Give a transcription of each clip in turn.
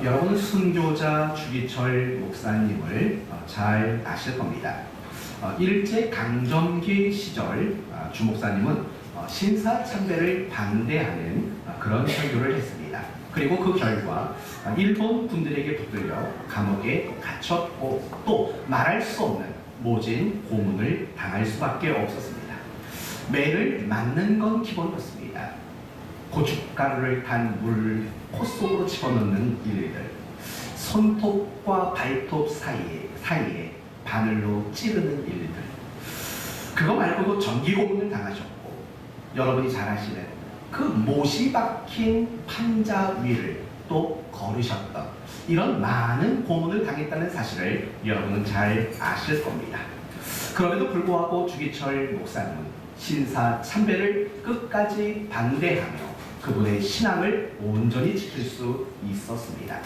여러분 순교자 주기철 목사님을 잘 아실 겁니다. 일제 강점기 시절 주 목사님은 신사참배를 반대하는 그런 설교를 했습니다. 그리고 그 결과 일본 군들에게 붙들려 감옥에 갇혔고 또 말할 수 없는 모진 고문을 당할 수밖에 없었습니다. 매를 맞는 건 기본이었습니다. 고춧가루를 탄 물 코 속으로 집어넣는 일들, 손톱과 발톱 사이에 바늘로 찌르는 일들, 그거 말고도 전기고문을 당하셨고 여러분이 잘 아시는 그 못이 박힌 판자 위를 또 걸으셨던 이런 많은 고문을 당했다는 사실을 여러분은 잘 아실 겁니다. 그럼에도 불구하고 주기철 목사님은 신사참배를 끝까지 반대하며 그분의 신앙을 온전히 지킬 수 있었습니다.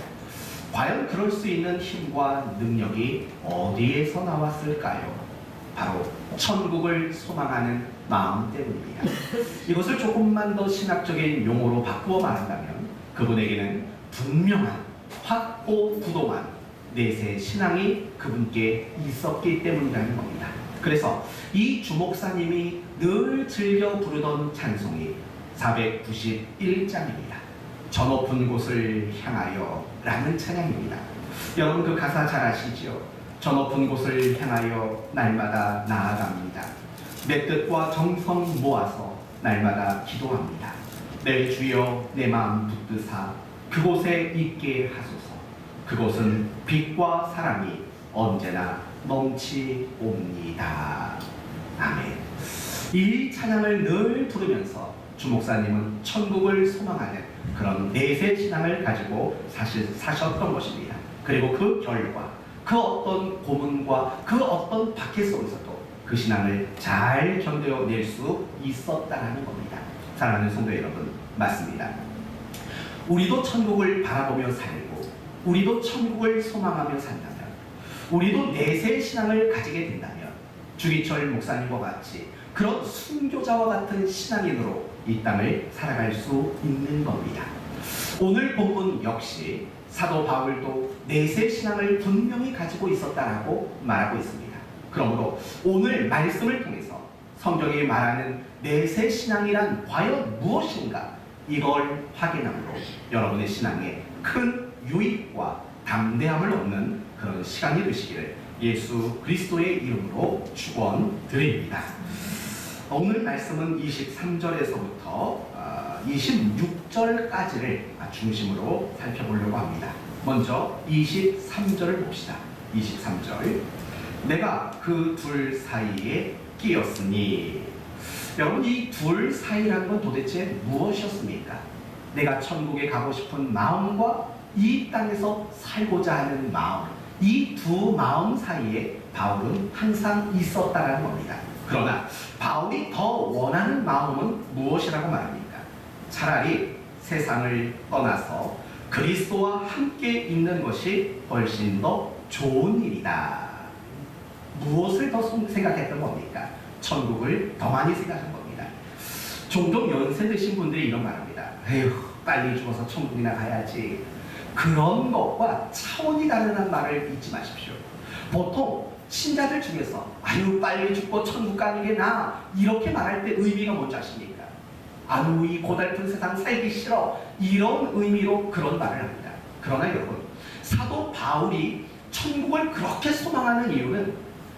과연 그럴 수 있는 힘과 능력이 어디에서 나왔을까요? 바로 천국을 소망하는 마음 때문입니다. 이것을 조금만 더 신학적인 용어로 바꾸어 말한다면 그분에게는 분명한 확고부동한 내세 신앙이 그분께 있었기 때문이라는 겁니다. 그래서 이 주목사님이 늘 즐겨 부르던 찬송이 491장입니다. 저 높은 곳을 향하여 라는 찬양입니다. 여러분 그 가사 잘 아시죠? 저 높은 곳을 향하여 날마다 나아갑니다. 내 뜻과 정성 모아서 날마다 기도합니다. 내 주여 내 마음 붙드사 그곳에 있게 하소서. 그곳은 빛과 사랑이 언제나 넘치옵니다. 아멘. 이 찬양을 늘 부르면서 주 목사님은 천국을 소망하는 그런 내세 신앙을 가지고 사셨던 것입니다. 그리고 그 결과 그 어떤 고문과 그 어떤 박해 속에서도 그 신앙을 잘 견뎌낼 수 있었다는 겁니다. 사랑하는 성도 여러분, 맞습니다. 우리도 천국을 바라보며 살고 우리도 천국을 소망하며 산다면 우리도 내세 신앙을 가지게 된다면 주기철 목사님과 같이 그런 순교자와 같은 신앙인으로 이 땅을 살아갈 수 있는 겁니다. 오늘 본문 역시 사도 바울도 내세 신앙을 분명히 가지고 있었다라고 말하고 있습니다. 그러므로 오늘 말씀을 통해서 성경이 말하는 내세 신앙이란 과연 무엇인가 이걸 확인함으로 여러분의 신앙에 큰 유익과 담대함을 얻는 그런 시간이 되시기를 예수 그리스도의 이름으로 축원드립니다. 오늘 말씀은 23절에서부터 26절까지를 중심으로 살펴보려고 합니다. 먼저 23절을 봅시다. 23절. 내가 그 둘 사이에 끼었으니. 여러분 이 둘 사이라는 건 도대체 무엇이었습니까? 내가 천국에 가고 싶은 마음과 이 땅에서 살고자 하는 마음, 이 두 마음 사이에 바울은 항상 있었다는 겁니다. 그러나 바울이 더 원하는 마음은 무엇이라고 말합니까? 차라리 세상을 떠나서 그리스도와 함께 있는 것이 훨씬 더 좋은 일이다. 무엇을 더 생각했던 겁니까? 천국을 더 많이 생각한 겁니다. 종종 연세 드신 분들이 이런 말합니다. 에휴, 빨리 죽어서 천국이나 가야지. 그런 것과 차원이 다르다는 말을 잊지 마십시오. 보통 신자들 중에서 아유 빨리 죽고 천국 가는 게 나아 이렇게 말할 때 의미가 뭔지 아십니까? 아유 이 고달픈 세상 살기 싫어 이런 의미로 그런 말을 합니다. 그러나 여러분 사도 바울이 천국을 그렇게 소망하는 이유는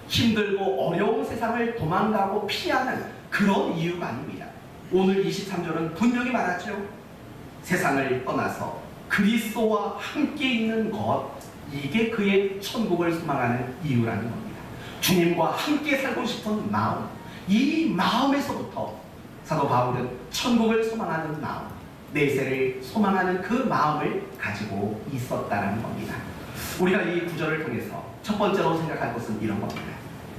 힘들고 어려운 세상을 도망가고 피하는 그런 이유가 아닙니다. 오늘 23절은 분명히 말하죠. 세상을 떠나서 그리스도와 함께 있는 것, 이게 그의 천국을 소망하는 이유라는 겁니다. 주님과 함께 살고 싶은 마음, 이 마음에서부터 사도 바울은 천국을 소망하는 마음, 내세를 소망하는 그 마음을 가지고 있었다는 겁니다. 우리가 이 구절을 통해서 첫 번째로 생각할 것은 이런 겁니다.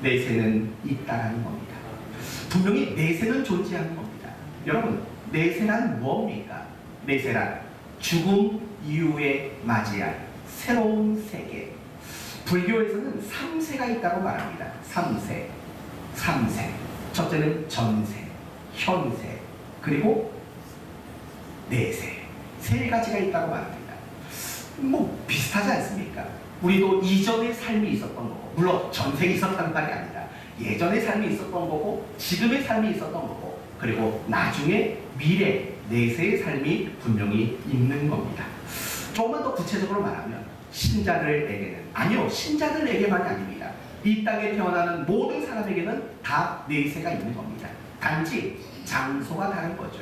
내세는 있다라는 겁니다. 분명히 내세는 존재하는 겁니다. 여러분, 내세란 무엇입니까? 내세란 죽음 이후에 맞이할 새로운 세계. 불교에서는 3세가 있다고 말합니다. 3세. 첫째는 전세, 현세, 그리고 내세. 세 가지가 있다고 말합니다. 뭐 비슷하지 않습니까? 우리도 이전의 삶이 있었던 거고, 물론 전생이 있었다는 말이 아니라 예전의 삶이 있었던 거고, 지금의 삶이 있었던 거고, 그리고 나중에 미래 내세의 삶이 분명히 있는 겁니다. 조금만 더 구체적으로 말하면 신자들에게는, 아니요, 신자들에게만이 아닙니다. 이 땅에 태어나는 모든 사람에게는 다 내세가 있는 겁니다. 단지 장소가 다른 거죠.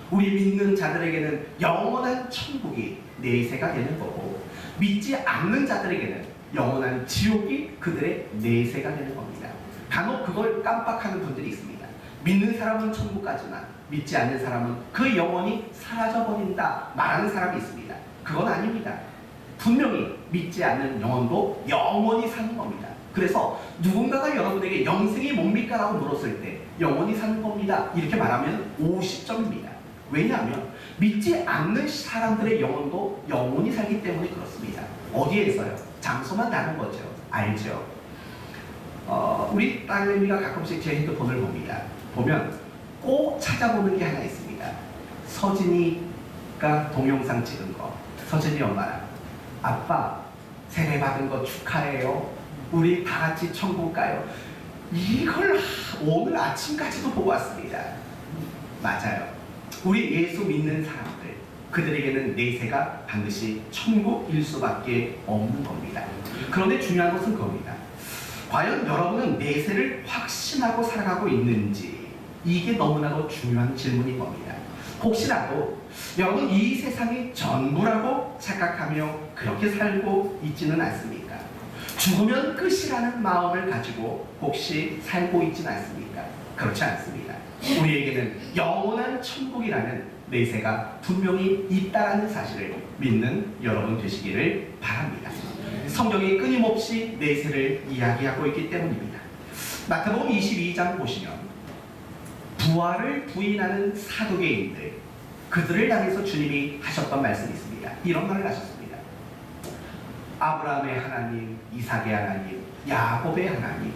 우리 믿는 자들에게는 영원한 천국이 내세가 되는 거고, 믿지 않는 자들에게는 영원한 지옥이 그들의 내세가 되는 겁니다. 간혹 그걸 깜빡하는 분들이 있습니다. 믿는 사람은 천국 가지만 믿지 않는 사람은 그 영혼이 사라져버린다 말하는 사람이 있습니다. 그건 아닙니다. 분명히 믿지 않는 영혼도 영원히 사는 겁니다. 그래서 누군가가 여러분에게 영생이 뭡니까? 라고 물었을 때 영원히 사는 겁니다, 이렇게 말하면 50점입니다. 왜냐하면 믿지 않는 사람들의 영혼도 영원히 살기 때문에 그렇습니다. 어디에서요? 장소만 다른 거죠. 알죠? 우리 딸내미가 가끔씩 제 핸드폰을 봅니다. 보면 꼭 찾아보는 게 하나 있습니다. 서진이가 동영상 찍은 거. 서진이 엄마랑, 아빠 세례 받은 거 축하해요, 우리 다 같이 천국 가요. 이걸 오늘 아침까지도 보고 왔습니다. 맞아요. 우리 예수 믿는 사람들, 그들에게는 내세가 반드시 천국일 수밖에 없는 겁니다. 그런데 중요한 것은 그겁니다. 과연 여러분은 내세를 확신하고 살아가고 있는지, 이게 너무나도 중요한 질문인 겁니다. 혹시라도 여러분 이 세상이 전부라고 착각하며 그렇게 살고 있지는 않습니까? 죽으면 끝이라는 마음을 가지고 혹시 살고 있지는 않습니까? 그렇지 않습니다. 우리에게는 영원한 천국이라는 내세가 분명히 있다는 사실을 믿는 여러분 되시기를 바랍니다. 성경이 끊임없이 내세를 이야기하고 있기 때문입니다. 마태복음 22장 보시면 부활을 부인하는 사두개인들, 그들을 향해서 주님이 하셨던 말씀이 있습니다. 이런 말을 하셨습니다. 아브라함의 하나님, 이삭의 하나님, 야곱의 하나님,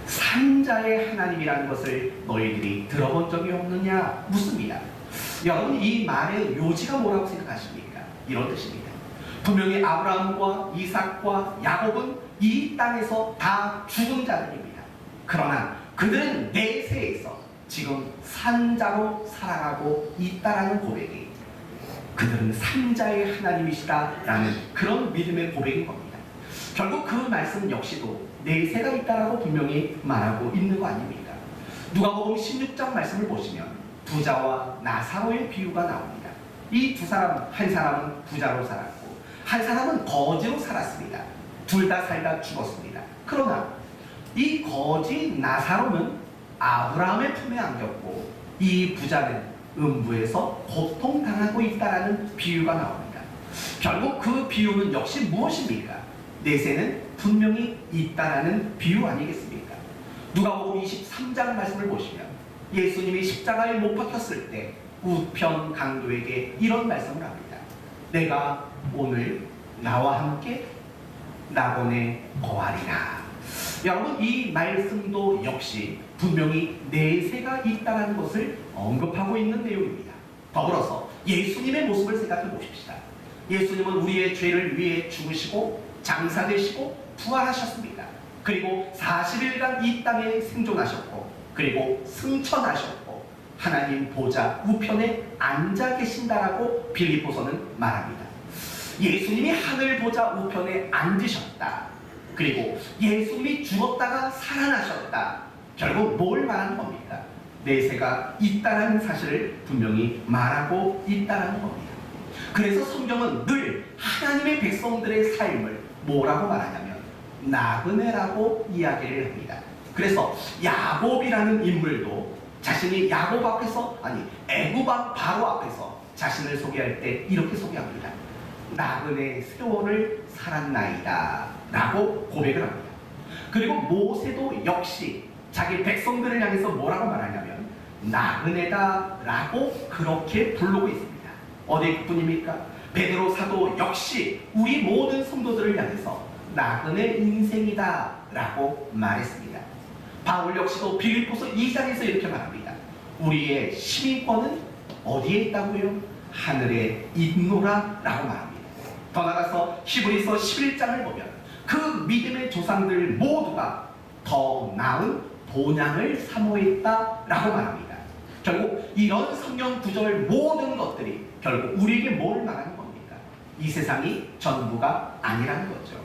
산자의 하나님이라는 것을 너희들이 들어본 적이 없느냐 묻습니다. 여러분 이 말의 요지가 뭐라고 생각하십니까? 이런 뜻입니다. 분명히 아브라함과 이삭과 야곱은 이 땅에서 다 죽은 자들입니다. 그러나 그들은 내세에서 지금 산자로 살아가고 있다라는 고백이, 그들은 산자의 하나님이시다라는 그런 믿음의 고백인 겁니다. 결국 그 말씀 역시도 내세가 있다라고 분명히 말하고 있는 거 아닙니까? 누가복음 16장 말씀을 보시면 부자와 나사로의 비유가 나옵니다. 이 두 사람, 한 사람은 부자로 살았고 한 사람은 거지로 살았습니다. 둘 다 살다 죽었습니다. 그러나 이 거지 나사로는 아브라함의 품에 안겼고 이 부자는 음부에서 고통당하고 있다라는 비유가 나옵니다. 결국 그 비유는 역시 무엇입니까? 내세는 분명히 있다라는 비유 아니겠습니까? 누가복음 23장 말씀을 보시면 예수님이 십자가에 못 박혔을 때 우편 강도에게 이런 말씀을 합니다. 내가 오늘 나와 함께 낙원에 거하리라. 여러분 이 말씀도 역시 분명히 내세가 있다는 것을 언급하고 있는 내용입니다. 더불어서 예수님의 모습을 생각해 보십시다. 예수님은 우리의 죄를 위해 죽으시고 장사되시고 부활하셨습니다. 그리고 40일간 이 땅에 생존하셨고 그리고 승천하셨고 하나님 보좌 우편에 앉아 계신다라고 빌립보서는 말합니다. 예수님이 하늘 보좌 우편에 앉으셨다. 그리고 예수님이 죽었다가 살아나셨다. 결국 뭘 말하는 겁니까? 내세가 있다는 사실을 분명히 말하고 있다는 겁니다. 그래서 성경은 늘 하나님의 백성들의 삶을 뭐라고 말하냐면 나그네라고 이야기를 합니다. 그래서 야곱이라는 인물도 자신이 야곱 앞에서, 아니 애굽 왕 바로 앞에서 자신을 소개할 때 이렇게 소개합니다. 나그네 세월을 살았나이다 라고 고백을 합니다. 그리고 모세도 역시 자기 백성들을 향해서 뭐라고 말하냐면 나그네다 라고 그렇게 부르고 있습니다. 어디뿐입니까? 베드로 사도 역시 우리 모든 성도들을 향해서 나그네 인생이다 라고 말했습니다. 바울 역시도 빌립보서 2장에서 이렇게 말합니다. 우리의 시민권은 어디에 있다고요? 하늘에 있노라 라고 말합니다. 더 나아가서 히브리서 11장을 보면 그 믿음의 조상들 모두가 더 나은 본향을 사모했다라고 말합니다. 결국 이런 성경 구절 모든 것들이 결국 우리에게 뭘 말하는 겁니까? 이 세상이 전부가 아니라는 거죠.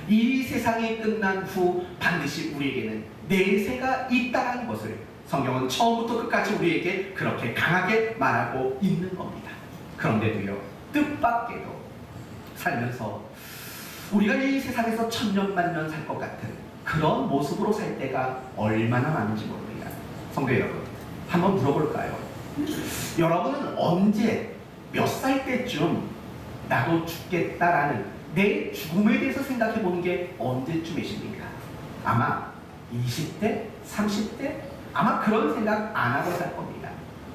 이 세상이 끝난 후 반드시 우리에게는 내세가 있다는 것을 성경은 처음부터 끝까지 우리에게 그렇게 강하게 말하고 있는 겁니다. 그런데도요, 뜻밖에도 살면서 우리가 이 세상에서 천년만년 살 것 같은 그런 모습으로 살 때가 얼마나 많은지 모릅니다. 성도 여러분, 한번 물어볼까요? 여러분은 언제 몇 살 때쯤 나도 죽겠다라는 내 죽음에 대해서 생각해 보는 게 언제쯤이십니까? 아마 20대, 30대? 아마 그런 생각 안 하고 살 겁니다.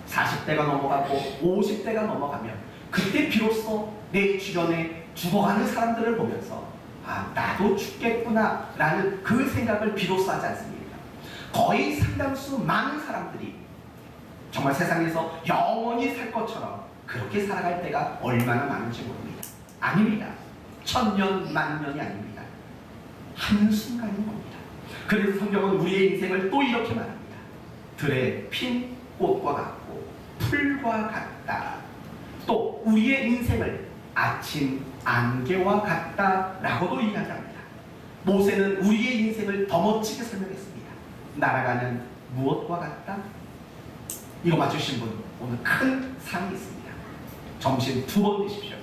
40대가 넘어가고 50대가 넘어가면 그때 비로소 내 주변에 죽어가는 사람들을 보면서 아, 나도 죽겠구나 라는 그 생각을 비로소 하지 않습니까? 거의 상당수 많은 사람들이 정말 세상에서 영원히 살 것처럼 그렇게 살아갈 때가 얼마나 많은지 모릅니다. 아닙니다. 천년 만년이 아닙니다. 한순간인 겁니다. 그래서 성경은 우리의 인생을 또 이렇게 말합니다. 들에 핀 꽃과 같고 풀과 같다. 또 우리의 인생을 아침 안개와 같다라고도 이야기합니다. 모세는 우리의 인생을 더 멋지게 설명했습니다. 날아가는 무엇과 같다? 이거 맞추신 분 오늘 큰 상이 있습니다. 점심 2번 드십시오.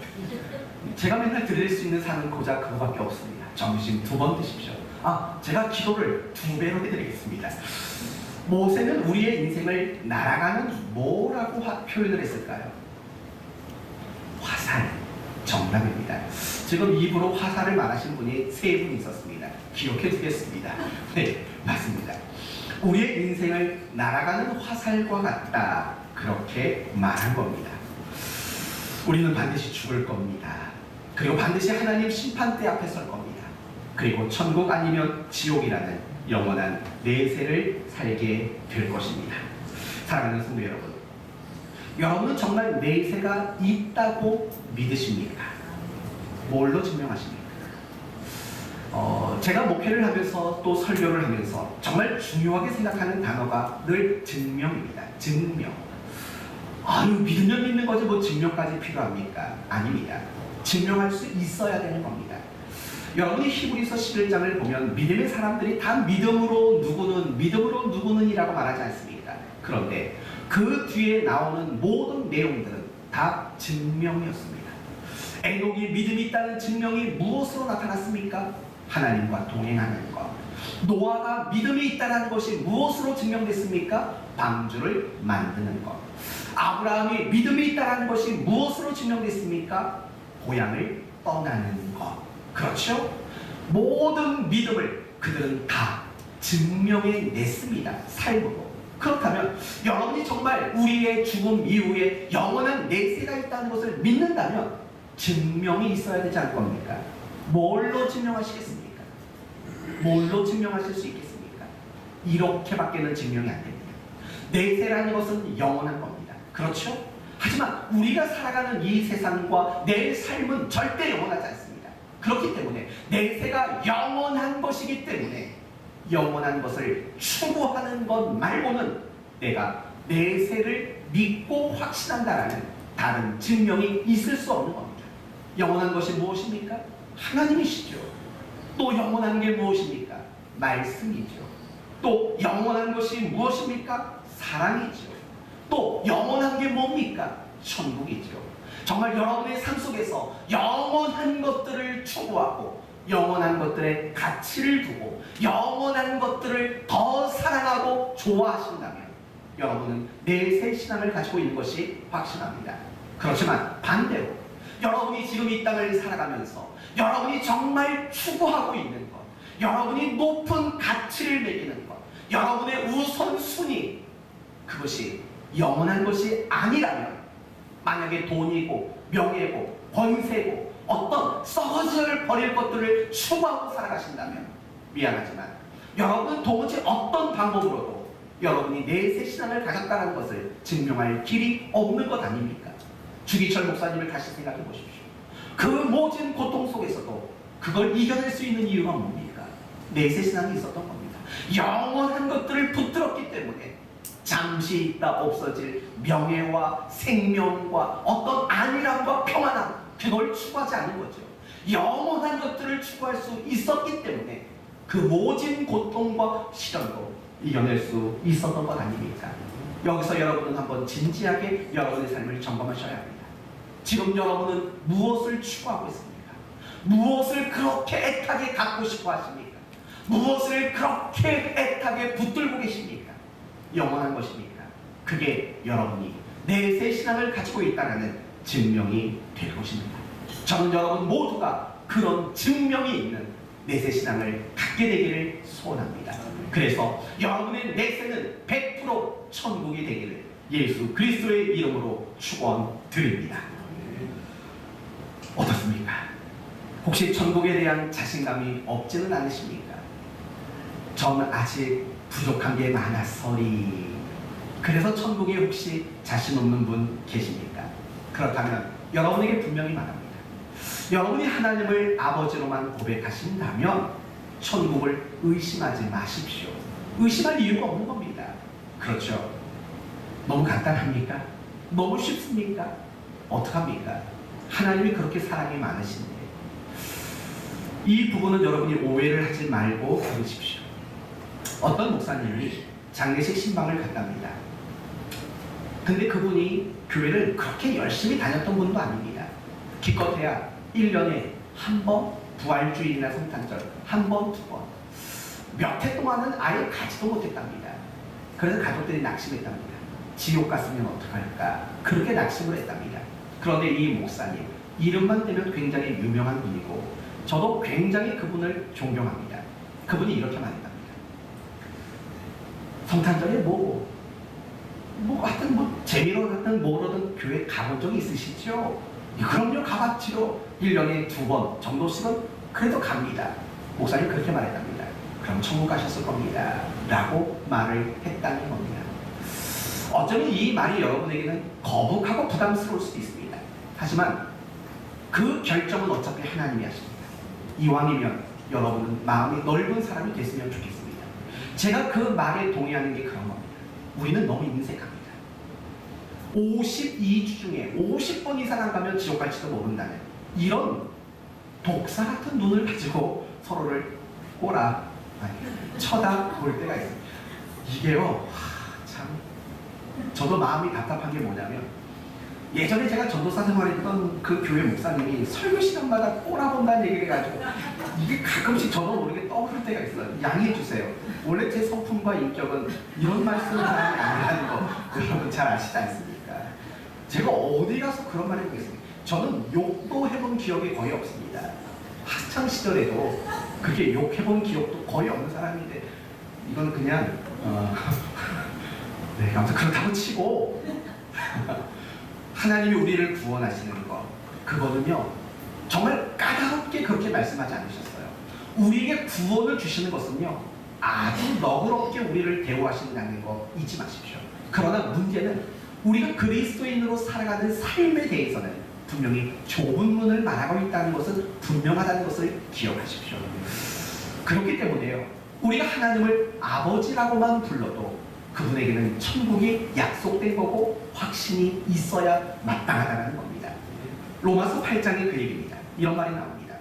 제가 맨날 드릴 수 있는 상은 고작 그거밖에 없습니다. 점심 2번 드십시오. 제가 기도를 2배로 해드리겠습니다. 모세는 우리의 인생을 날아가는 뭐라고 표현을 했을까요? 화살. 정답입니다. 지금 입으로 화살을 말하신 분이 3분 있었습니다. 기억해 두겠습니다. 네, 맞습니다. 우리의 인생을 날아가는 화살과 같다. 그렇게 말한 겁니다. 우리는 반드시 죽을 겁니다. 그리고 반드시 하나님 심판대 앞에 설 겁니다. 그리고 천국 아니면 지옥이라는 영원한 내세를 살게 될 것입니다. 사랑하는 성도 여러분, 여러분은 정말 내세가 있다고 믿으십니까? 뭘로 증명하십니까? 제가 목회를 하면서 또 설교를 하면서 정말 중요하게 생각하는 단어가 늘 증명입니다. 증명. 믿으면 믿는 거지 뭐 증명까지 필요합니까? 아닙니다. 증명할 수 있어야 되는 겁니다. 여러분이 히브리서 11장을 보면 믿음의 사람들이 다 믿음으로 누구는 이라고 말하지 않습니까? 그런데 그 뒤에 나오는 모든 내용들은 다 증명이었습니다. 에녹이 믿음이 있다는 증명이 무엇으로 나타났습니까? 하나님과 동행하는 것. 노아가 믿음이 있다는 것이 무엇으로 증명됐습니까? 방주를 만드는 것. 아브라함이 믿음이 있다는 것이 무엇으로 증명됐습니까? 고향을 떠나는 것. 그렇죠? 모든 믿음을 그들은 다 증명해 냈습니다. 삶으로. 그렇다면 여러분이 정말 우리의 죽음 이후에 영원한 내세가 있다는 것을 믿는다면 증명이 있어야 되지 않을 겁니까? 뭘로 증명하시겠습니까? 뭘로 증명하실 수 있겠습니까? 이렇게밖에는 증명이 안 됩니다. 내세라는 것은 영원한 겁니다. 그렇죠? 하지만 우리가 살아가는 이 세상과 내 삶은 절대 영원하지 않습니다. 그렇기 때문에 내세가 영원한 것이기 때문에 영원한 것을 추구하는 것 말고는 내가 내세를 믿고 확신한다라는 다른 증명이 있을 수 없는 겁니다. 영원한 것이 무엇입니까? 하나님이시죠. 또 영원한 게 무엇입니까? 말씀이죠. 또 영원한 것이 무엇입니까? 사랑이죠. 또 영원한 게 뭡니까? 천국이죠. 정말 여러분의 삶 속에서 영원한 것들을 추구하고 영원한 것들의 가치를 두고 영원한 것들을 더 사랑하고 좋아하신다면 여러분은 내세 신앙을 가지고 있는 것이 확실합니다. 그렇지만 반대로 여러분이 지금 이 땅을 살아가면서 여러분이 정말 추구하고 있는 것, 여러분이 높은 가치를 매기는 것, 여러분의 우선순위, 그것이 영원한 것이 아니라면, 만약에 돈이고 명예고 권세고 어떤 썩어져 버릴 것들을 추구하고 살아가신다면 미안하지만 여러분은 도무지 어떤 방법으로도 여러분이 내세 신앙을 가졌다는 것을 증명할 길이 없는 것 아닙니까? 주기철 목사님을 다시 생각해 보십시오. 그 모진 고통 속에서도 그걸 이겨낼 수 있는 이유가 뭡니까? 내세 신앙이 있었던 겁니다. 영원한 것들을 붙들었기 때문에 잠시 있다 없어질 명예와 생명과 어떤 안일함과 평안함, 그걸 추구하지 않은 거죠. 영원한 것들을 추구할 수 있었기 때문에 그 모진 고통과 시련도 이겨낼 수 있었던 것 아닙니까? 여기서 여러분은 한번 진지하게 여러분의 삶을 점검하셔야 합니다. 지금 여러분은 무엇을 추구하고 있습니까? 무엇을 그렇게 애타게 갖고 싶어 하십니까? 무엇을 그렇게 애타게 붙들고 계십니까? 영원한 것입니까? 그게 여러분이 내세 신앙을 가지고 있다는 증명이 될 것입니다. 저는 여러분 모두가 그런 증명이 있는 내세 신앙을 갖게 되기를 소원합니다. 그래서 여러분의 내세는 100% 천국이 되기를 예수 그리스도의 이름으로 축원드립니다. 어떻습니까? 혹시 천국에 대한 자신감이 없지는 않으십니까? 저는 아직 부족한 게 많았으리. 그래서 천국에 혹시 자신 없는 분 계십니까? 그렇다면 여러분에게 분명히 말합니다. 여러분이 하나님을 아버지로만 고백하신다면 천국을 의심하지 마십시오. 의심할 이유가 없는 겁니다. 그렇죠? 너무 간단합니까? 너무 쉽습니까? 어떡합니까? 하나님이 그렇게 사랑이 많으신데 이 부분은 여러분이 오해를 하지 말고 들으십시오. 어떤 목사님이 장례식 신방을 갔답니다. 근데 그분이 교회를 그렇게 열심히 다녔던 분도 아닙니다. 기껏해야 1년에 한 번 부활주일이나 성탄절 한 번, 두 번, 몇 해 동안은 아예 가지도 못했답니다. 그래서 가족들이 낙심했답니다. 지옥 갔으면 어떡할까? 그렇게 낙심을 했답니다. 그런데 이 목사님 이름만 대면 굉장히 유명한 분이고 저도 굉장히 그분을 존경합니다. 그분이 이렇게 말했답니다. 성탄절에 하여튼 재미로 하든 뭐로든 교회 가본 적이 있으시죠? 그럼요, 가봤지요. 1년에 2번 정도씩은 그래도 갑니다. 목사님 그렇게 말했답니다. 그럼 천국 가셨을 겁니다. 라고 말을 했다는 겁니다. 어쩌면 이 말이 여러분에게는 거북하고 부담스러울 수도 있습니다. 하지만 그 결정은 어차피 하나님이 하십니다. 이왕이면 여러분은 마음이 넓은 사람이 됐으면 좋겠습니다. 제가 그 말에 동의하는 게 그런 겁니다. 우리는 너무 인색합니다. 52주 중에 50번 이상 안 가면 지옥 갈지도 모른다는 이런 독사 같은 눈을 가지고 서로를 쳐다볼 때가 있어요. 이게요, 참 저도 마음이 답답한 게 뭐냐면 예전에 제가 전도사 생활했던 그 교회 목사님이 설교 시간마다 꼬라본다는 얘기를 해가지고 이게 가끔씩 저도 모르게 떠오를 때가 있어요. 양해해 주세요. 원래 제 성품과 인격은 이런 말씀을 사람이 아니라는 거 여러분 잘 아시지 않습니까? 제가 어디 가서 그런 말을 해보겠습니까? 저는 욕도 해본 기억이 거의 없습니다. 학창 시절에도 그렇게 욕해본 기억도 거의 없는 사람인데 이건 그냥 네, 아무튼 그렇다고 치고 하나님이 우리를 구원하시는 것 그거는요 정말 까다롭게 그렇게 말씀하지 않으셨어요. 우리에게 구원을 주시는 것은요 아주 너그럽게 우리를 대우하신다는 거 잊지 마십시오. 그러나 문제는 우리가 그리스도인으로 살아가는 삶에 대해서는 분명히 좁은 문을 말하고 있다는 것은 분명하다는 것을 기억하십시오. 그렇기 때문에요 우리가 하나님을 아버지라고만 불러도 그분에게는 천국이 약속된 거고 확신이 있어야 마땅하다는 겁니다. 로마서 8장의 그 얘기입니다. 이런 말이 나옵니다.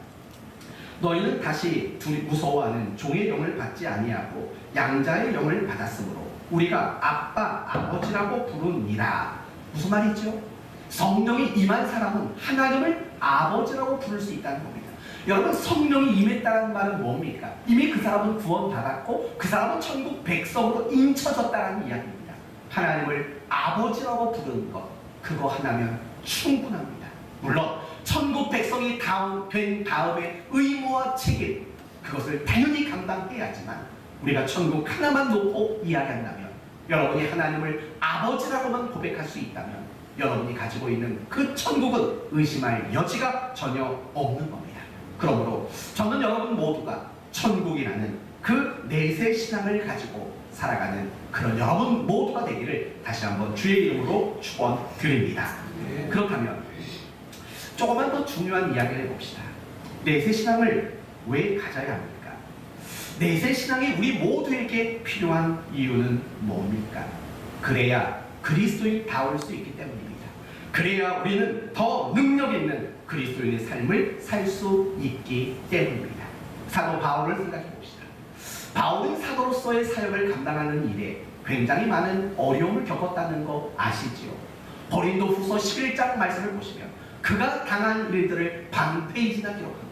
너희는 다시 무서워하는 종의 영을 받지 아니하고 양자의 영을 받았으므로 우리가 아빠, 아버지라고 부르니라. 무슨 말이죠? 성령이 임한 사람은 하나님을 아버지라고 부를 수 있다는 겁니다. 여러분 성령이 임했다는 말은 뭡니까? 이미 그 사람은 구원받았고 그 사람은 천국 백성으로 인쳐졌다는 이야기입니다. 하나님을 아버지라고 부르는 것 그거 하나면 충분합니다. 물론 천국 백성이 된 다음에 의무와 책임 그것을 당연히 감당해야지만 우리가 천국 하나만 놓고 이야기한다면 여러분이 하나님을 아버지라고만 고백할 수 있다면 여러분이 가지고 있는 그 천국은 의심할 여지가 전혀 없는 겁니다. 그러므로 저는 여러분 모두가 천국이라는 그 내세 신앙을 가지고 살아가는 그런 여러분 모두가 되기를 다시 한번 주의 이름으로 축원드립니다. 그렇다면 조금만 더 중요한 이야기를 해봅시다. 내세 신앙을 왜 가져야 합니까? 내세 신앙이 우리 모두에게 필요한 이유는 뭡니까? 그래야 그리스도인다울 수 있기 때문입니다. 그래야 우리는 더 능력 있는 그리스도인의 삶을 살 수 있기 때문입니다. 사도 바울을 생각해 봅시다. 바울은 사도로서의 사역을 감당하는 일에 굉장히 많은 어려움을 겪었다는 거 아시지요? 고린도후서 11장 말씀을 보시면 그가 당한 일들을 반 페이지나 기록합니다.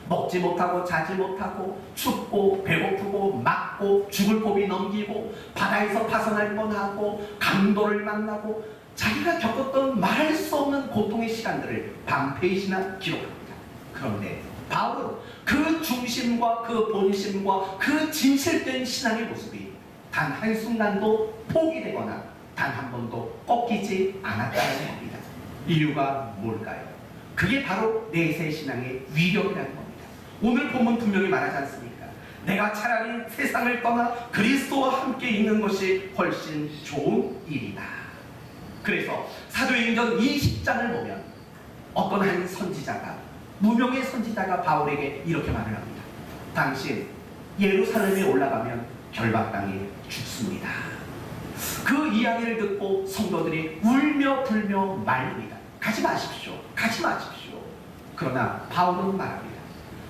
먹지 못하고 자지 못하고 춥고 배고프고 맞고 죽을 고비 넘기고 바다에서 파선할 뻔하고 강도를 만나고 자기가 겪었던 말할 수 없는 고통의 시간들을 반 페이지나 기록합니다. 그런데 바울은 그 중심과 그 본심과 그 진실된 신앙의 모습이 단 한순간도 포기되거나 단 한 번도 꺾이지 않았다는 겁니다. 이유가 뭘까요? 그게 바로 내세 신앙의 위력이라는 겁니다. 오늘 본문 분명히 말하지 않습니까? 내가 차라리 세상을 떠나 그리스도와 함께 있는 것이 훨씬 좋은 일이다. 그래서 사도행전 20장을 보면 어떤 한 선지자가, 무명의 선지자가 바울에게 이렇게 말을 합니다. 당신 예루살렘에 올라가면 결박당해 죽습니다. 그 이야기를 듣고 성도들이 울며 불며 말립니다. 가지 마십시오. 가지 마십시오. 그러나 바울은 말합니다.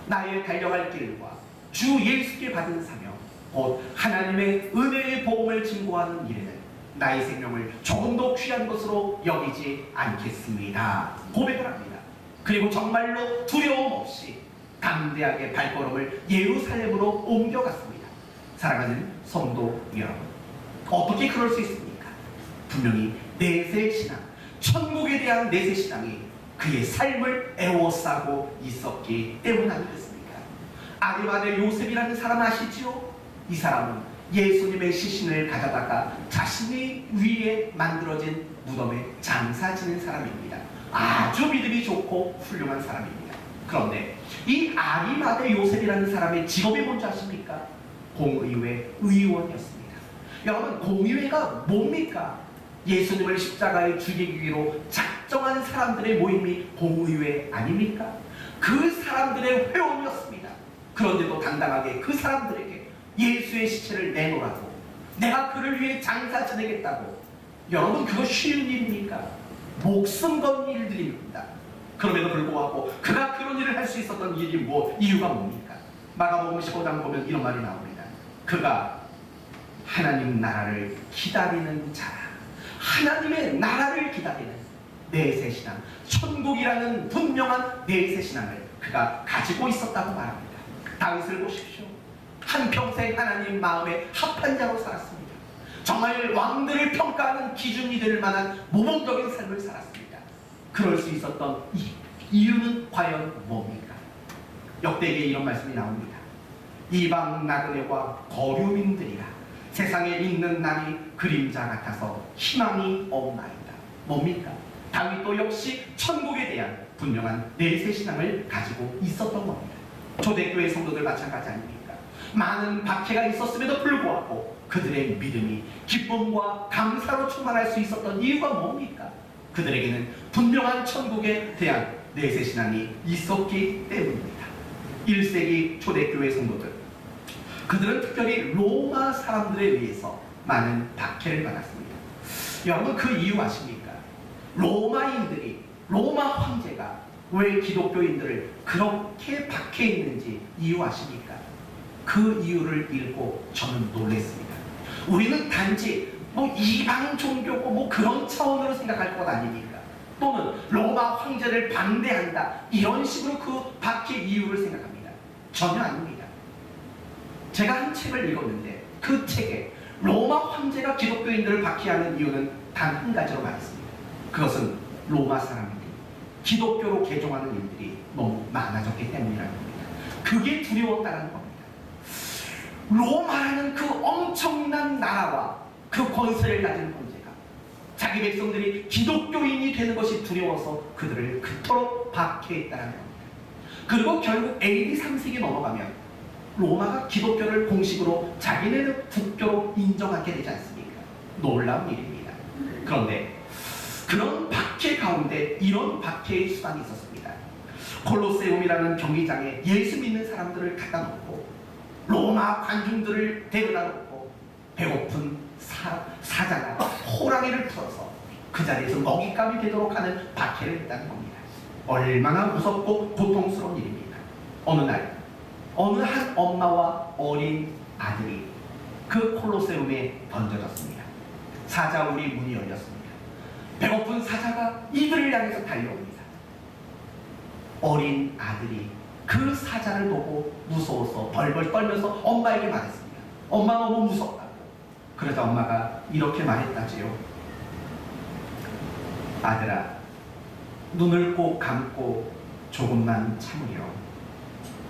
나의 달려갈 길과 주 예수께 받은 사명, 곧 하나님의 은혜의 복음을 증거하는 일에는 나의 생명을 조금도 귀한 것으로 여기지 않겠습니다. 고백을 합니다. 그리고 정말로 두려움 없이 담대하게 발걸음을 예루살렘으로 옮겨갔습니다. 사랑하는 성도 여러분, 어떻게 그럴 수 있습니까? 분명히 내세 신앙, 천국에 대한 내세 신앙이 그의 삶을 애워싸고 있었기 때문 아니겠습니까? 아리마대 요셉이라는 사람 아시지요? 이 사람은 예수님의 시신을 가져다가 자신이 위에 만들어진 무덤에 장사 지는 사람입니다. 아주 믿음이 좋고 훌륭한 사람입니다. 그런데 이 아리마대 요셉이라는 사람의 직업이 뭔지 아십니까? 공의회 의원이었습니다. 여러분, 공의회가 뭡니까? 예수님을 십자가에 죽이기로 작정한 사람들의 모임이 공의회 아닙니까? 그 사람들의 회원이었습니다. 그런데도 당당하게 그 사람들에게 예수의 시체를 내놓으라고, 내가 그를 위해 장사 지내겠다고. 여러분, 그거 쉬운 일입니까? 목숨 건 일들입니다. 그럼에도 불구하고 그가 그런 일을 할 수 있었던 이유가 뭡니까? 마가복음 15장 보면 이런 말이 나옵니다. 그가 하나님 나라를 기다리는 자라. 하나님의 나라를 기다리는 내세 신앙, 천국이라는 분명한 내세 신앙을 그가 가지고 있었다고 말합니다. 다윗을 보십시오. 한평생 하나님 마음에 합한 자로 살았습니다. 정말 왕들을 평가하는 기준이 될 만한 모범적인 삶을 살았습니다. 그럴 수 있었던 이유는 과연 뭡니까? 역대기에 이런 말씀이 나옵니다. 이방 나그네와 거류민들이라 세상에 있는 날이 그림자 같아서 희망이 없나이다. 뭡니까? 다윗도 역시 천국에 대한 분명한 내세 신앙을 가지고 있었던 겁니다. 초대교회 성도들 마찬가지 아닙니까? 많은 박해가 있었음에도 불구하고 그들의 믿음이 기쁨과 감사로 충만할 수 있었던 이유가 뭡니까? 그들에게는 분명한 천국에 대한 내세 신앙이 있었기 때문입니다. 1세기 초대교회 성도들, 그들은 특별히 로마 사람들에 의해서 많은 박해를 받았습니다. 여러분, 그 이유 아십니까? 로마인들이, 로마 황제가 왜 기독교인들을 그렇게 박해했는지 이유 아십니까? 그 이유를 읽고 저는 놀랐습니다. 우리는 단지 이방 종교고 그런 차원으로 생각할 것 아닙니까? 또는 로마 황제를 반대한다, 이런 식으로 그 박해 이유를 생각합니다. 전혀 아닙니다. 제가 한 책을 읽었는데 그 책에 로마 황제가 기독교인들을 박해하는 이유는 단 한 가지로 말했습니다. 그것은 로마 사람들이 기독교로 개종하는 일들이 너무 많아졌기 때문이라는 겁니다. 그게 두려웠다는 겁니다. 로마라는 그 엄청난 나라와 그 권세를 가진 황제가 자기 백성들이 기독교인이 되는 것이 두려워서 그들을 그토록 박해했다는 겁니다. 그리고 결국 AD 3세기 넘어가면 로마가 기독교를 공식으로 자기네의 국교로 인정하게 되지 않습니까? 놀라운 일입니다. 그런데 그런 박해 가운데 이런 박해의 수단이 있었습니다. 콜로세움이라는 경기장에 예수 믿는 사람들을 갖다 놓고 로마 관중들을 데려다 놓고 배고픈 사자가 호랑이를 풀어서 그 자리에서 먹잇감이 되도록 하는 박해를 했다는 겁니다. 얼마나 무섭고 고통스러운 일입니까? 어느 날 어느 한 엄마와 어린 아들이 그 콜로세움에 던져졌습니다. 사자우리 문이 열렸습니다. 배고픈 사자가 이들을 향해서 달려옵니다. 어린 아들이 그 사자를 보고 무서워서 벌벌 떨면서 엄마에게 말했습니다. 엄마 너무 무섭다고. 그러자 엄마가 이렇게 말했다지요. 아들아, 눈을 꼭 감고 조금만 참으렴.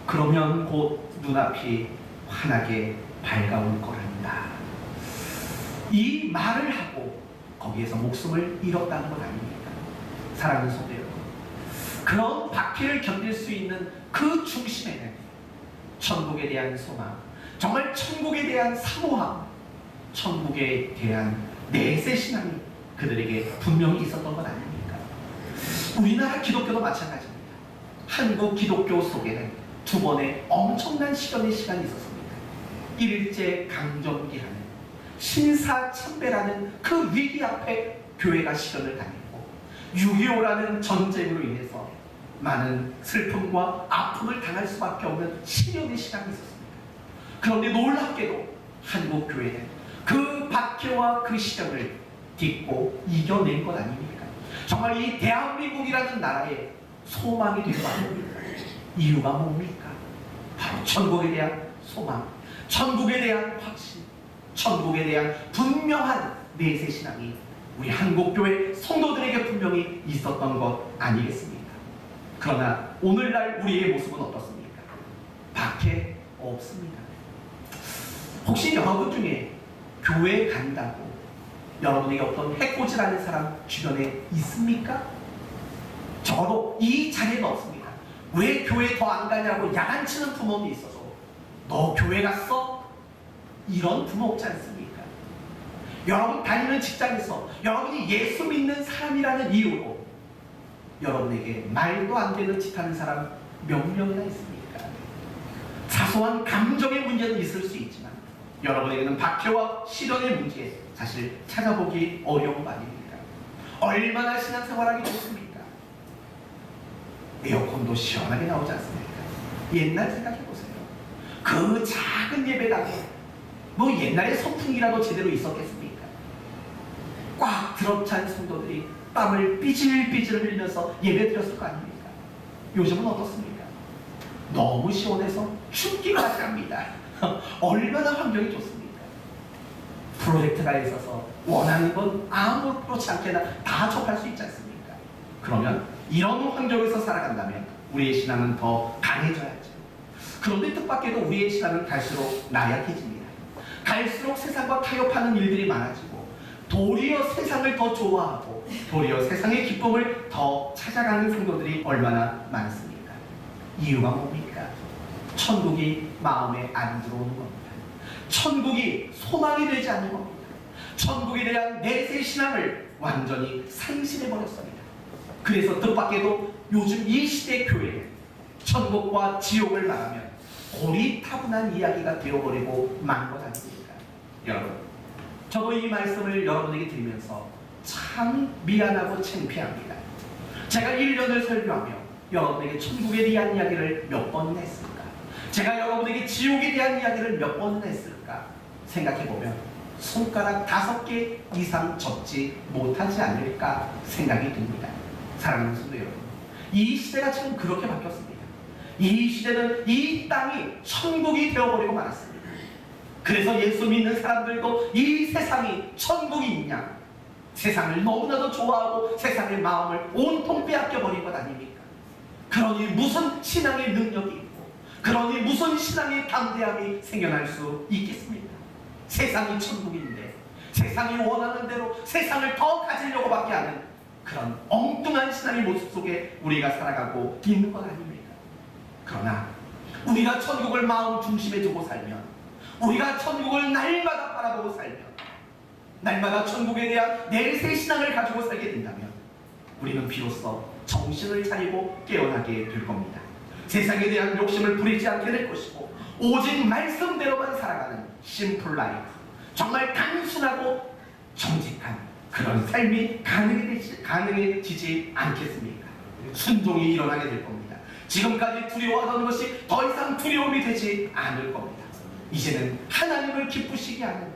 그러면 곧 눈앞이 환하게 밝아올 거란다. 이 말을 하고 거기에서 목숨을 잃었다는 것 아닙니까? 사랑하는 성도 여러분, 그런 박해를 견딜 수 있는 그 중심에는 천국에 대한 소망, 정말 천국에 대한 사모함, 천국에 대한 내세 신앙이 그들에게 분명히 있었던 것 아닙니까? 우리나라 기독교도 마찬가지입니다. 한국 기독교 속에는 두 번의 엄청난 시련의 시간이 있었습니다. 일제 강점기라는 신사참배라는 그 위기 앞에 교회가 시련을 당했고, 6.25라는 전쟁으로 인해서 많은 슬픔과 아픔을 당할 수밖에 없는 시련의 시간이 있었습니다. 그런데 놀랍게도 한국 교회는 그 박해와 그 시련을 딛고 이겨낸 것 아닙니까? 정말 이 대한민국이라는 나라에 소망이 된 거 아닙니까? 이유가 뭡니까? 바로 천국에 대한 소망, 천국에 대한 확신, 천국에 대한 분명한 내세 신앙이 우리 한국교회 성도들에게 분명히 있었던 것 아니겠습니까? 그러나 오늘날 우리의 모습은 어떻습니까? 밖에 없습니다. 혹시 여러분 중에 교회 간다고 여러분에게 어떤 해코지라는 사람 주변에 있습니까? 적어도 이 자리에는 없습니다. 왜 교회 더 안 가냐고 야단치는 부모도 있어서 너 교회 갔어? 이런 부모 없지 않습니까? 여러분 다니는 직장에서 여러분이 예수 믿는 사람이라는 이유로 여러분에게 말도 안 되는 짓 하는 사람 몇 명이나 있습니까? 사소한 감정의 문제는 있을 수 있지만 여러분에게는 박해와 시련의 문제 사실 찾아보기 어려운 거 아닙니까? 얼마나 신앙생활하기 좋습니까? 에어컨도 시원하게 나오지 않습니까? 옛날 생각해보세요. 그 작은 예배당에 뭐 옛날에 선풍기라도 제대로 있었겠습니까? 꽉 들어찬 성도들이 땀을 삐질삐질 흘리면서 예배 드렸을 거 아닙니까? 요즘은 어떻습니까? 너무 시원해서 춥기까지 합니다. 얼마나 환경이 좋습니까? 프로젝트가 있어서 원하는 건 아무렇지 않게나 다 접할 수 있지 않습니까? 그러면 이런 환경에서 살아간다면 우리의 신앙은 더 강해져야죠. 그런데 뜻밖에도 우리의 신앙은 갈수록 나약해집니다. 갈수록 세상과 타협하는 일들이 많아지고 도리어 세상을 더 좋아하고 도리어 세상의 기쁨을 더 찾아가는 성도들이 얼마나 많습니까? 이유가 뭡니까? 천국이 마음에 안 들어오는 겁니다. 천국이 소망이 되지 않는 겁니다. 천국에 대한 내세 신앙을 완전히 상실해버렸습니다. 그래서 뜻밖에도 요즘 이 시대 교회는 천국과 지옥을 말하면 고리타분한 이야기가 되어버리고 만 것 아닙니까? 여러분, 저도 이 말씀을 여러분에게 드리면서 참 미안하고 창피합니다. 제가 1년을 설교하며 여러분에게 천국에 대한 이야기를 몇 번 했을까? 제가 여러분에게 지옥에 대한 이야기를 몇 번 했을까? 생각해보면 손가락 5개 이상 접지 못하지 않을까 생각이 듭니다. 사랑하는 성도 여러분, 이 시대가 지금 그렇게 바뀌었습니다. 이 시대는 이 땅이 천국이 되어버리고 말았습니다. 그래서 예수 믿는 사람들도 이 세상이 천국이 있냐, 세상을 너무나도 좋아하고 세상의 마음을 온통 빼앗겨버린 것 아닙니까? 그러니 무슨 신앙의 능력이 있고 그러니 무슨 신앙의 담대함이 생겨날 수 있겠습니까? 세상이 천국인데 세상이 원하는 대로 세상을 더 가지려고 밖에 하는 그런 엉뚱한 신앙의 모습 속에 우리가 살아가고 있는 것 아닙니까? 그러나 우리가 천국을 마음 중심에 두고 살면, 우리가 천국을 날마다 바라보고 살면, 날마다 천국에 대한 내세 신앙을 가지고 살게 된다면 우리는 비로소 정신을 차리고 깨어나게 될 겁니다. 세상에 대한 욕심을 부리지 않게 될 것이고 오직 말씀대로만 살아가는 심플 라이프, 정말 단순하고 정직한 그런 삶이 가능해지지 않겠습니까? 순종이 일어나게 될 겁니다. 지금까지 두려워하던 것이 더 이상 두려움이 되지 않을 겁니다. 이제는 하나님을 기쁘시게 하는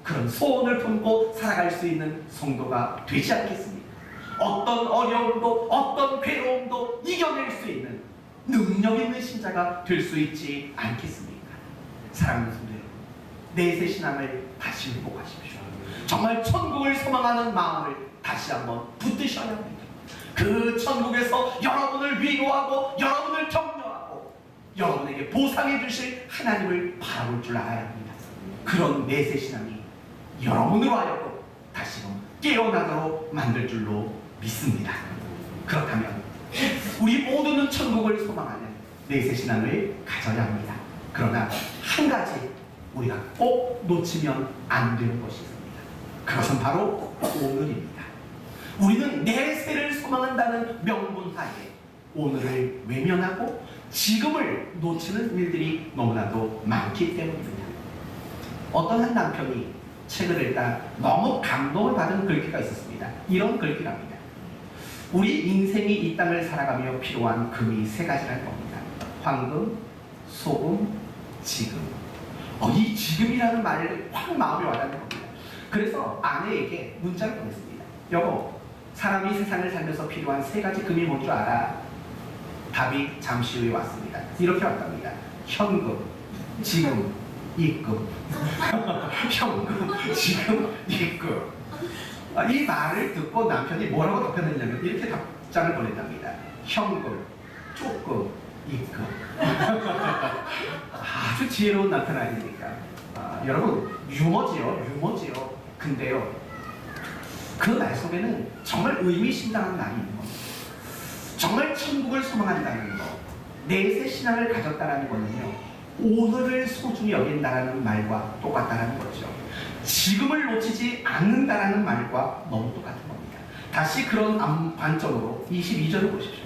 그런 소원을 품고 살아갈 수 있는 성도가 되지 않겠습니까? 어떤 어려움도 어떤 괴로움도 이겨낼 수 있는 능력 있는 신자가 될 수 있지 않겠습니까? 사랑하는 성도 여러분, 내세 신앙을 다시 회복하십시오. 정말 천국을 소망하는 마음을 다시 한번 붙드셔야 합니다. 그 천국에서 여러분을 위로하고 여러분을 격려하고 여러분에게 보상해 주실 하나님을 바라볼 줄 알아야 합니다. 그런 내세 신앙이 여러분으로 하여금 다시금 깨어나도록 만들 줄로 믿습니다. 그렇다면 우리 모두는 천국을 소망하는 내세 신앙을 가져야 합니다. 그러나 한 가지 우리가 꼭 놓치면 안 되는 것이 있습니다. 그것은 바로 오늘입니다. 우리는 내세를 소망한다는 명분하에 오늘을 외면하고 지금을 놓치는 일들이 너무나도 많기 때문입니다. 어떤 한 남편이 책을 읽다 너무 감동을 받은 글귀가 있었습니다. 이런 글귀랍니다. 우리 인생이 이 땅을 살아가며 필요한 금이 세 가지라는 겁니다. 황금, 소금, 지금. 이 지금이라는 말을 확 마음에 와닿는 겁니다. 그래서 아내에게 문자를 보냈습니다. 여보, 사람이 세상을 살면서 필요한 세 가지 금이 뭔 줄 알아? 답이 잠시 후에 왔습니다. 이렇게 왔답니다. 현금, 지금, 입금. 현금, 지금, 입금. 이 말을 듣고 남편이 뭐라고 답변했냐면 이렇게 답장을 보냈답니다. 현금, 조금, 입금. 아주 지혜로운 남편 아닙니까? 여러분, 유머지요. 근데요, 그 말 속에는 정말 의미심장한 말이 있는 겁니다. 정말 천국을 소망한다는 것, 내세 신앙을 가졌다는 거는요, 오늘을 소중히 여긴다는 말과 똑같다는 거죠. 지금을 놓치지 않는다는 말과 너무 똑같은 겁니다. 다시 그런 관점으로 22절을 보십시오.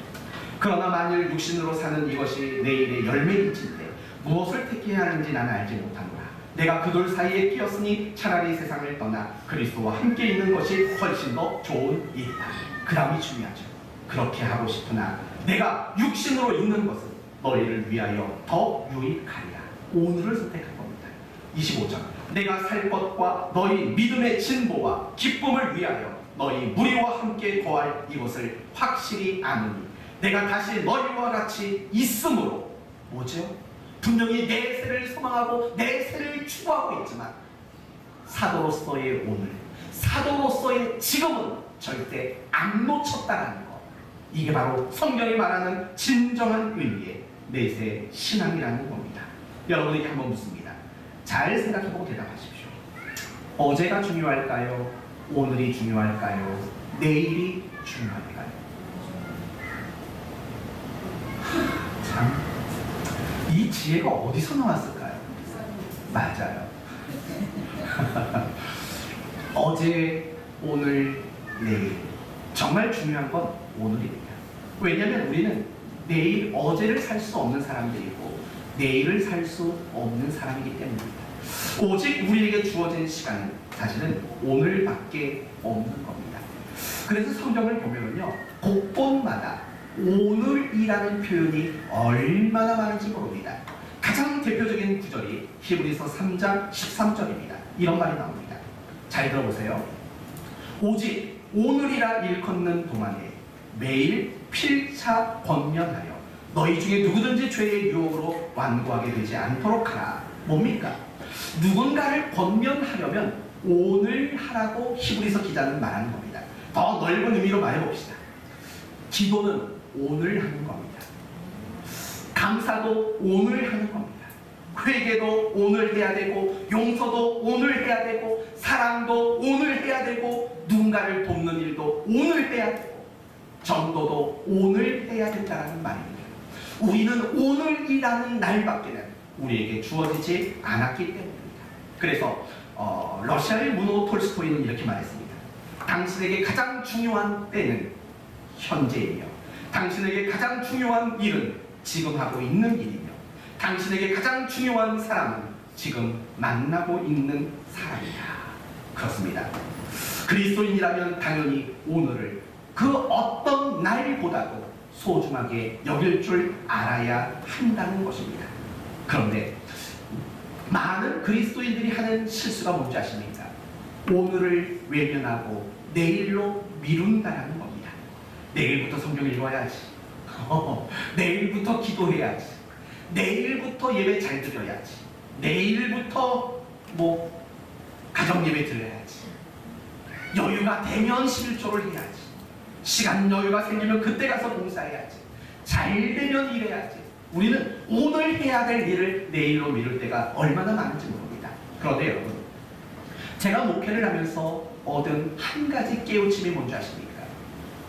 그러나 만일 육신으로 사는 이것이 내일의 열매일진데 무엇을 택해야 하는지 나는 알지 못하노라. 내가 그 돌 사이에 끼었으니 차라리 세상을 떠나 그리스도와 함께 있는 것이 훨씬 더 좋은 일이다. 그 다음이 중요하죠. 그렇게 하고 싶으나 내가 육신으로 있는 것은 너희를 위하여 더 유익하리라. 오늘을 선택한 겁니다. 25절. 내가 살 것과 너희 믿음의 진보와 기쁨을 위하여 너희 무리와 함께 거할 이것을 확실히 아느니 내가 다시 너희와 같이 있으므로 뭐죠? 분명히 내세를 소망하고 내세를 추구하고 있지만 사도로서의 오늘, 사도로서의 지금은 절대 안 놓쳤다는 것. 이게 바로 성경이 말하는 진정한 의미의 내세 신앙이라는 겁니다. 여러분에게 한번 묻습니다. 잘 생각해보고 대답하십시오. 어제가 중요할까요? 오늘이 중요할까요? 내일이 중요할까요? 참, 이 지혜가 어디서 나왔을까요? 맞아요. 어제, 오늘, 내일. 정말 중요한 건 오늘입니다. 왜냐하면 우리는 내일, 어제를 살 수 없는 사람들이고 내일을 살 수 없는 사람이기 때문입니다. 오직 우리에게 주어진 시간은 사실은 오늘밖에 없는 겁니다. 그래서 성경을 보면요, 곡본마다 오늘이라는 표현이 얼마나 많은지 모릅니다. 가장 대표적인 구절이 히브리서 3장 13절입니다. 이런 말이 나옵니다. 잘 들어보세요. 오직 오늘이라 일컫는 동안에 매일 필차 권면하여 너희 중에 누구든지 죄의 유혹으로 완고하게 되지 않도록 하라. 뭡니까? 누군가를 권면하려면 오늘 하라고 히브리서 기자는 말하는 겁니다. 더 넓은 의미로 말해봅시다. 기도는 오늘 하는 겁니다. 감사도 오늘 하는 겁니다. 회개도 오늘 해야 되고 용서도 오늘 해야 되고 사랑도 오늘 해야 되고 누군가를 돕는 일도 오늘 해야 되고 전도도 오늘 해야 된다는 말입니다. 우리는 오늘이라는 날밖에는 우리에게 주어지지 않았기 때문입니다. 그래서 러시아의 문호 톨스토이는 이렇게 말했습니다. 당신에게 가장 중요한 때는 현재이며 당신에게 가장 중요한 일은 지금 하고 있는 일이며 당신에게 가장 중요한 사람은 지금 만나고 있는 사람이다. 그렇습니다. 그리스도인이라면 당연히 오늘을 그 어떤 날보다도 소중하게 여길 줄 알아야 한다는 것입니다. 그런데 많은 그리스도인들이 하는 실수가 뭔지 아십니까? 오늘을 외면하고 내일로 미룬다는 겁니다. 내일부터 성경 읽어야지. 내일부터 기도해야지. 내일부터 예배 잘 드려야지. 내일부터 가정 예배 드려야지. 여유가 되면 11조를 해야지. 시간 여유가 생기면 그때 가서 봉사해야지. 잘 되면 일해야지. 우리는 오늘 해야 될 일을 내일로 미룰 때가 얼마나 많은지 모릅니다. 그런데 여러분, 제가 목회를 하면서 얻은 한 가지 깨우침이 뭔지 아십니까?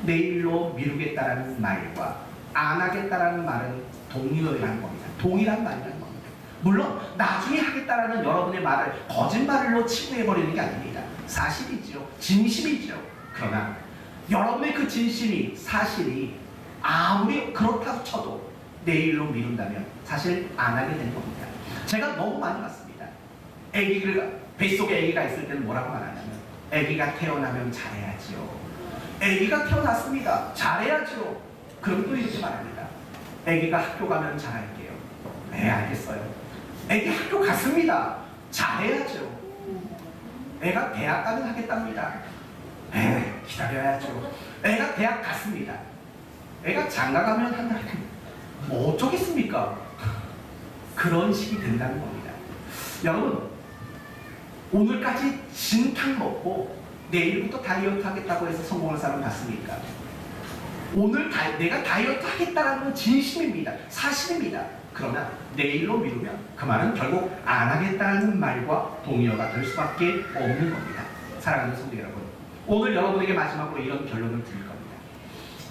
내일로 미루겠다라는 말과 안 하겠다라는 말은 동일한 겁니다. 동일한 말이라는 겁니다. 물론 나중에 하겠다라는 여러분의 말을 거짓말로 치부해버리는 게 아닙니다. 사실이죠. 진심이죠. 그러나 여러분의 그 진심이 사실이 아무리 그렇다고 쳐도 내일로 미룬다면 사실 안 하게 되는 겁니다. 제가 너무 많이 봤습니다. 뱃속에 아기가 있을 때는 뭐라고 말하냐면 아기가 태어나면 잘해야지요. 아기가 태어났습니다. 잘해야지요. 그럼 또 이렇게 말합니다. 아기가 학교 가면 잘할게요. 네, 알겠어요. 아기 학교 갔습니다. 잘해야죠. 애가 대학 가면 하겠답니다. 네, 기다려야죠. 애가 대학 갔습니다. 애가 장가 가면 한다. 뭐 어쩌겠습니까? 그런 식이 된다는 겁니다. 여러분, 오늘까지 진탕 먹고 내일부터 다이어트 하겠다고 해서 성공한 사람 봤습니까? 오늘 내가 다이어트 하겠다는 건 진심입니다. 사실입니다. 그러나 내일로 미루면 그 말은 결국 안 하겠다는 말과 동의어가 될 수밖에 없는 겁니다. 사랑하는 성도 여러분, 오늘 여러분에게 마지막으로 이런 결론을 드릴 겁니다.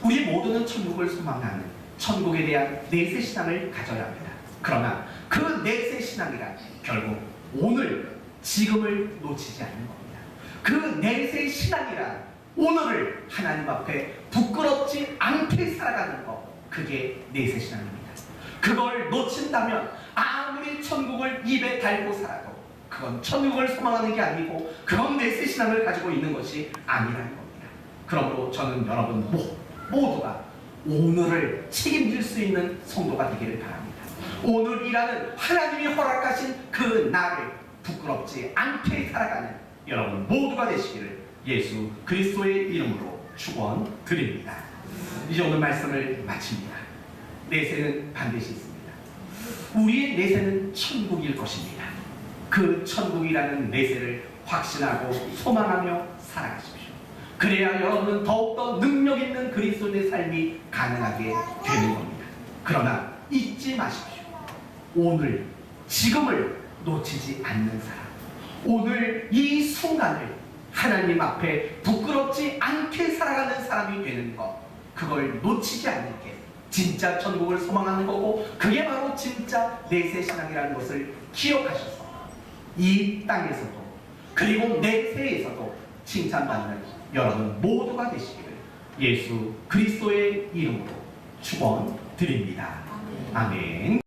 우리 모두는 천국을 소망하는 천국에 대한 내세 신앙을 가져야 합니다. 그러나 그 내세 신앙이란 결국 오늘, 지금을 놓치지 않는 겁니다. 그 내세 신앙이란 오늘을 하나님 앞에 부끄럽지 않게 살아가는 것, 그게 내세 신앙입니다. 그걸 놓친다면 아무리 천국을 입에 달고 살아도 그건 천국을 소망하는 게 아니고 그건 내세 신앙을 가지고 있는 것이 아니라는 겁니다. 그러므로 저는 여러분 모두가 오늘을 책임질 수 있는 성도가 되기를 바랍니다. 오늘이라는 하나님이 허락하신 그 날을 부끄럽지 않게 살아가는 여러분 모두가 되시기를 예수 그리스도의 이름으로 축원드립니다. 이제 오늘 말씀을 마칩니다. 내세는 반드시 있습니다. 우리의 내세는 천국일 것입니다. 그 천국이라는 내세를 확신하고 소망하며 살아가십시오. 그래야 여러분은 더욱더 능력 있는 그리스도의 삶이 가능하게 되는 겁니다. 그러나 잊지 마십시오. 오늘, 지금을 놓치지 않는 사람, 오늘 이 순간을 하나님 앞에 부끄럽지 않게 살아가는 사람이 되는 것, 그걸 놓치지 않는 게 진짜 천국을 소망하는 거고, 그게 바로 진짜 내세 신앙이라는 것을 기억하셔서 이 땅에서도 그리고 내세에서도 칭찬받는 여러분 모두가 되시기를 예수 그리스도의 이름으로 축원드립니다. 아멘.